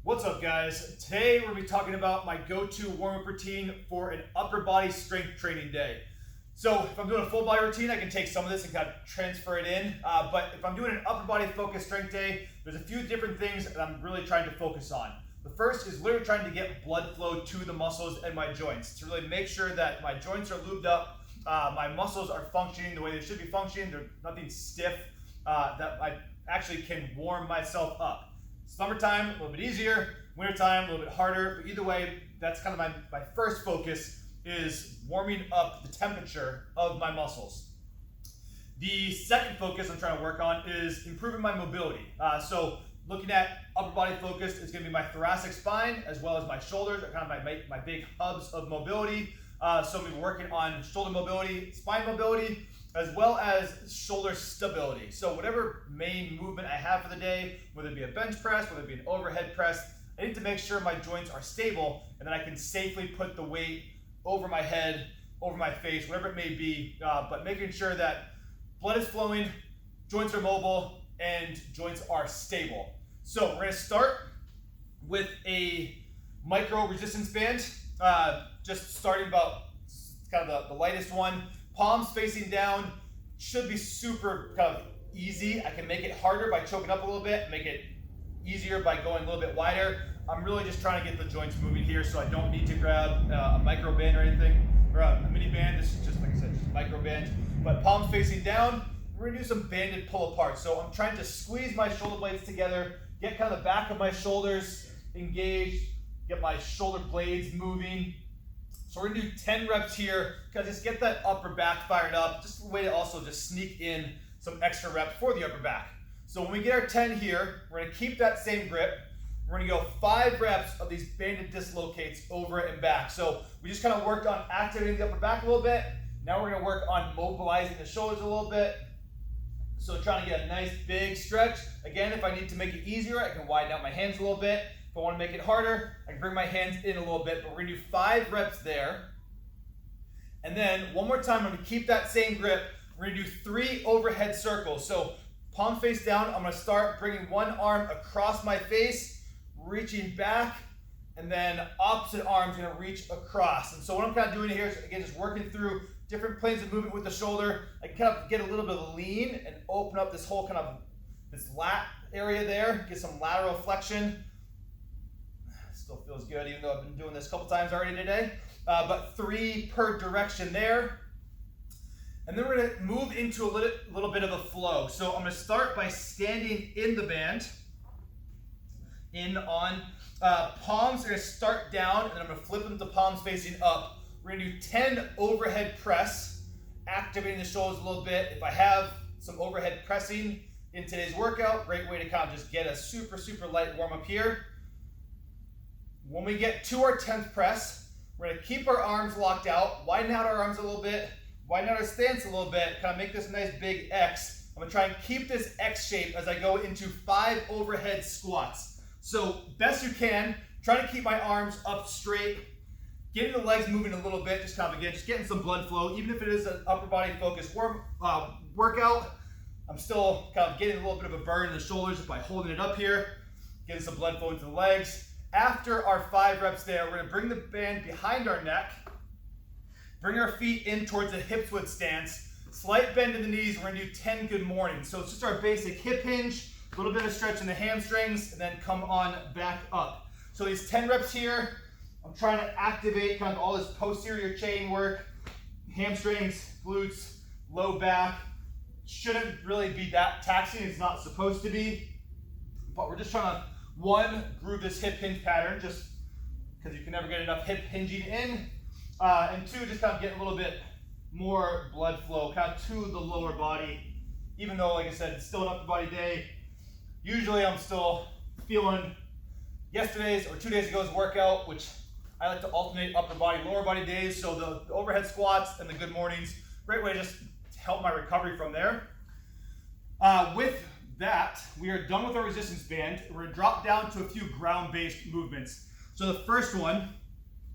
What's up, guys? Today we're going to be talking about my go-to warm-up routine for an upper body strength training day. So if I'm doing a full body routine, I can take some of this and kind of transfer it in. But if I'm doing an upper body focused strength day, there's a few different things that I'm really trying to focus on. The first is literally trying to get blood flow to the muscles and my joints to really make sure that my joints are lubed up, my muscles are functioning the way they should be functioning. There's nothing stiff, that I actually can warm myself up. Summertime, a little bit easier. Wintertime, a little bit harder. But either way, that's kind of my first focus is warming up the temperature of my muscles. The second focus I'm trying to work on is improving my mobility. So looking at upper body focused is going to be my thoracic spine as well as my shoulders are kind of my big hubs of mobility. So I'm going to be working on shoulder mobility, spine mobility, as well as shoulder stability. So whatever main movement I have for the day, whether it be a bench press, whether it be an overhead press, I need to make sure my joints are stable and that I can safely put the weight over my head, over my face, whatever it may be, but making sure that blood is flowing, joints are mobile, and joints are stable. So we're gonna start with a micro resistance band, just starting about kind of the lightest one. Palms facing down, should be super kind of easy. I can make it harder by choking up a little bit, make it easier by going a little bit wider. I'm really just trying to get the joints moving here, so I don't need to grab a micro band or anything, or a mini band. This is just, like I said, just a micro band. But palms facing down, we're gonna do some banded pull apart. So I'm trying to squeeze my shoulder blades together, get kind of the back of my shoulders engaged, get my shoulder blades moving. So we're gonna do 10 reps here, just get that upper back fired up, just a way to also just sneak in some extra reps for the upper back. So when we get our 10 here, we're gonna keep that same grip. We're gonna go 5 reps of these banded dislocates over and back. So we just kind of worked on activating the upper back a little bit. Now we're gonna work on mobilizing the shoulders a little bit. So trying to get a nice big stretch. Again, if I need to make it easier, I can widen out my hands a little bit. If I want to make it harder, I can bring my hands in a little bit, but we're gonna do 5 reps there. And then one more time, I'm gonna keep that same grip. We're gonna do 3 overhead circles. So palm face down, I'm gonna start bringing one arm across my face, reaching back, and then opposite arm's gonna reach across. And so what I'm kind of doing here is, again, just working through different planes of movement with the shoulder. I can kind of get a little bit of lean and open up this whole kind of, this lat area there, get some lateral flexion. Still feels good, even though I've been doing this a couple times already today. But 3 per direction there. And then we're gonna move into a little bit of a flow. So I'm gonna start by standing in the band, in on. Palms are gonna start down, and then I'm gonna flip them to palms facing up. We're gonna do 10 overhead press, activating the shoulders a little bit. If I have some overhead pressing in today's workout, great way to kind of just get a super, super light warm up here. When we get to our 10th press, we're gonna keep our arms locked out, widen out our arms a little bit, widen out our stance a little bit, kind of make this nice big X. I'm gonna try and keep this X shape as I go into 5 overhead squats. So best you can, try to keep my arms up straight, getting the legs moving a little bit, just kind of again, just getting some blood flow. Even if it is an upper body focused workout, I'm still kind of getting a little bit of a burn in the shoulders by holding it up here, getting some blood flow into the legs. After our 5 reps there, we're gonna bring the band behind our neck, bring our feet in towards a hips width stance, slight bend in the knees. We're gonna do 10 good mornings. So it's just our basic hip hinge, a little bit of stretch in the hamstrings, and then come on back up. So these 10 reps here, I'm trying to activate kind of all this posterior chain work, hamstrings, glutes, low back. Shouldn't really be that taxing, it's not supposed to be, but we're just trying to, 1, groove this hip hinge pattern, just because you can never get enough hip hinging in, and 2, just kind of get a little bit more blood flow kind of to the lower body. Even though, like I said, it's still an upper body day, usually I'm still feeling yesterday's or 2 days ago's workout, which I like to alternate upper body, lower body days. So the overhead squats and the good mornings, great way to just help my recovery from there. With that, we are done with our resistance band. We're gonna drop down to a few ground-based movements. So the first one,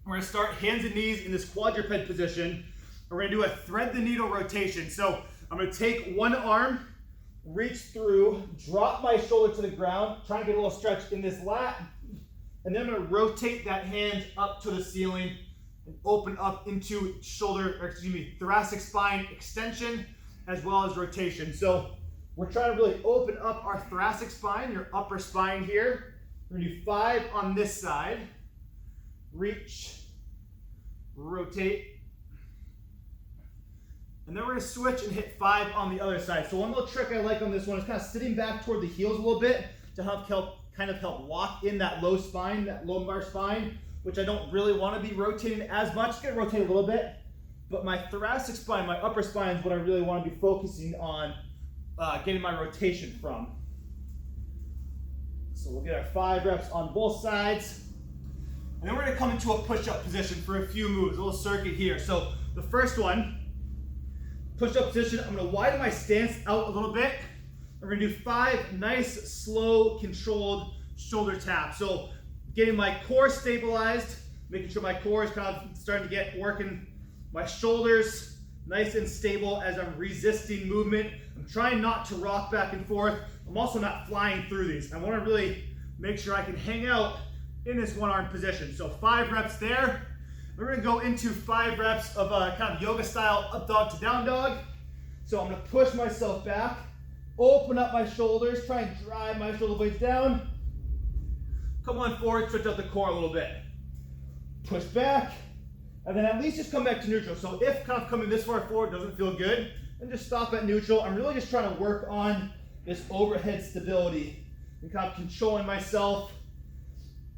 we're gonna start hands and knees in this quadruped position. We're gonna do a thread the needle rotation. So I'm gonna take one arm, reach through, drop my shoulder to the ground, trying to get a little stretch in this lat, And then I'm gonna rotate that hand up to the ceiling and open up into thoracic spine extension as well as rotation. So we're trying to really open up our thoracic spine, your upper spine here. We're gonna do 5 on this side. Reach, rotate. And then we're gonna switch and hit 5 on the other side. So one little trick I like on this one is kind of sitting back toward the heels a little bit to help lock in that low spine, that lumbar spine, which I don't really want to be rotating as much. It's gonna rotate a little bit, but my thoracic spine, my upper spine is what I really want to be focusing on getting my rotation from. So we'll get our 5 reps on both sides. And then we're gonna come into a push-up position for a few moves, a little circuit here. So the first one, push-up position, I'm gonna widen my stance out a little bit. We're gonna do 5 nice, slow, controlled shoulder taps. So getting my core stabilized, making sure my core is kind of starting to get working. My shoulders nice and stable as I'm resisting movement. I'm trying not to rock back and forth. I'm also not flying through these. I wanna really make sure I can hang out in this one-arm position. So 5 reps there. We're gonna go into 5 reps of a kind of yoga style up dog to down dog. So I'm gonna push myself back, open up my shoulders, try and drive my shoulder blades down. Come on forward, stretch out the core a little bit. Push back, and then at least just come back to neutral. So if kind of coming this far forward doesn't feel good, then just stop at neutral. I'm really just trying to work on this overhead stability and kind of controlling myself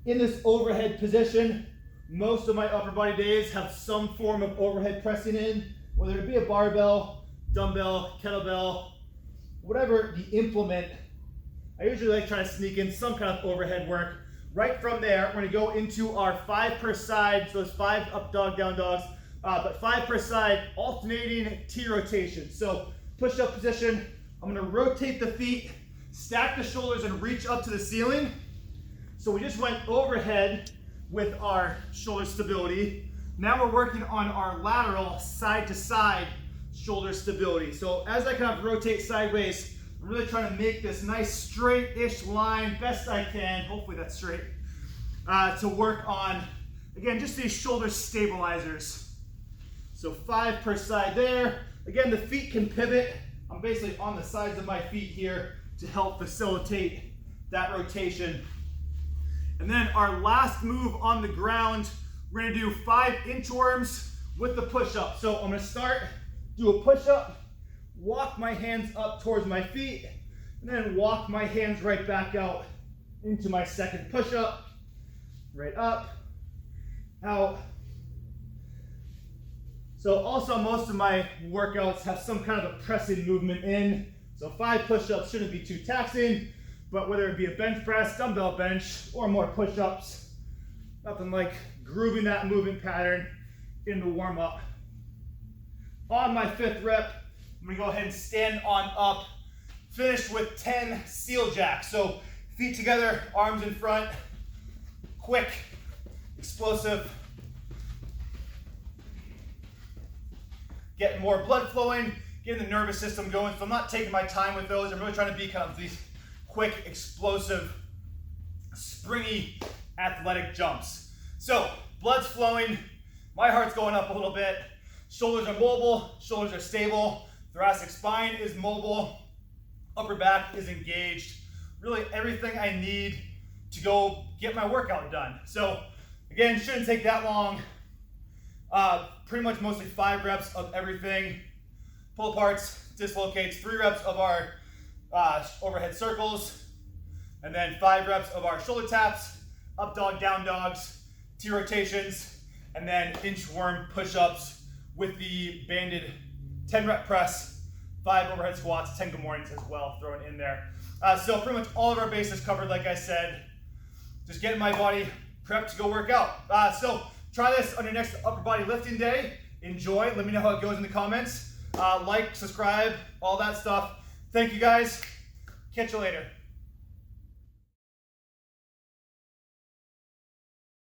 in this overhead position. Most of my upper body days have some form of overhead pressing in, whether it be a barbell, dumbbell, kettlebell, whatever the implement. I usually like trying to sneak in some kind of overhead work. Right from there, we're gonna go into our 5 per side, so it's 5 up dog, down dogs, but 5 per side, alternating T rotation. So push up position, I'm gonna rotate the feet, stack the shoulders and reach up to the ceiling. So we just went overhead with our shoulder stability. Now we're working on our lateral side to side shoulder stability. So as I kind of rotate sideways, I'm really trying to make this nice straight-ish line, best I can, hopefully that's straight, to work on, again, just these shoulder stabilizers. So 5 per side there. Again, the feet can pivot. I'm basically on the sides of my feet here to help facilitate that rotation. And then our last move on the ground, we're gonna do 5 inchworms with the push-up. So I'm gonna start, do a push-up, walk my hands up towards my feet, and then walk my hands right back out into my second push-up, right up, out. So also most of my workouts have some kind of a pressing movement in. So 5 push-ups shouldn't be too taxing. But whether it be a bench press, dumbbell bench, or more push-ups, nothing like grooving that movement pattern in the warm-up. On my 5th rep, I'm gonna go ahead and stand on up, finish with 10 seal jacks. So feet together, arms in front, quick, explosive. Getting more blood flowing, getting the nervous system going. So I'm not taking my time with those. I'm really trying to be kind of these quick, explosive, springy, athletic jumps. So blood's flowing, my heart's going up a little bit, shoulders are mobile, shoulders are stable, thoracic spine is mobile, upper back is engaged. Really everything I need to go get my workout done. So again, shouldn't take that long. Pretty much mostly 5 reps of everything. Pull aparts, dislocates, 3 reps of our overhead circles, and then 5 reps of our shoulder taps, up dog, down dogs, T rotations, and then inchworm push-ups with the banded 10 rep press, 5 overhead squats, 10 good mornings as well thrown in there. So pretty much all of our bases covered, like I said. Just getting my body prepped to go work out. So try this on your next upper body lifting day. Enjoy. Let me know how it goes in the comments. Like, subscribe, all that stuff. Thank you guys. Catch you later.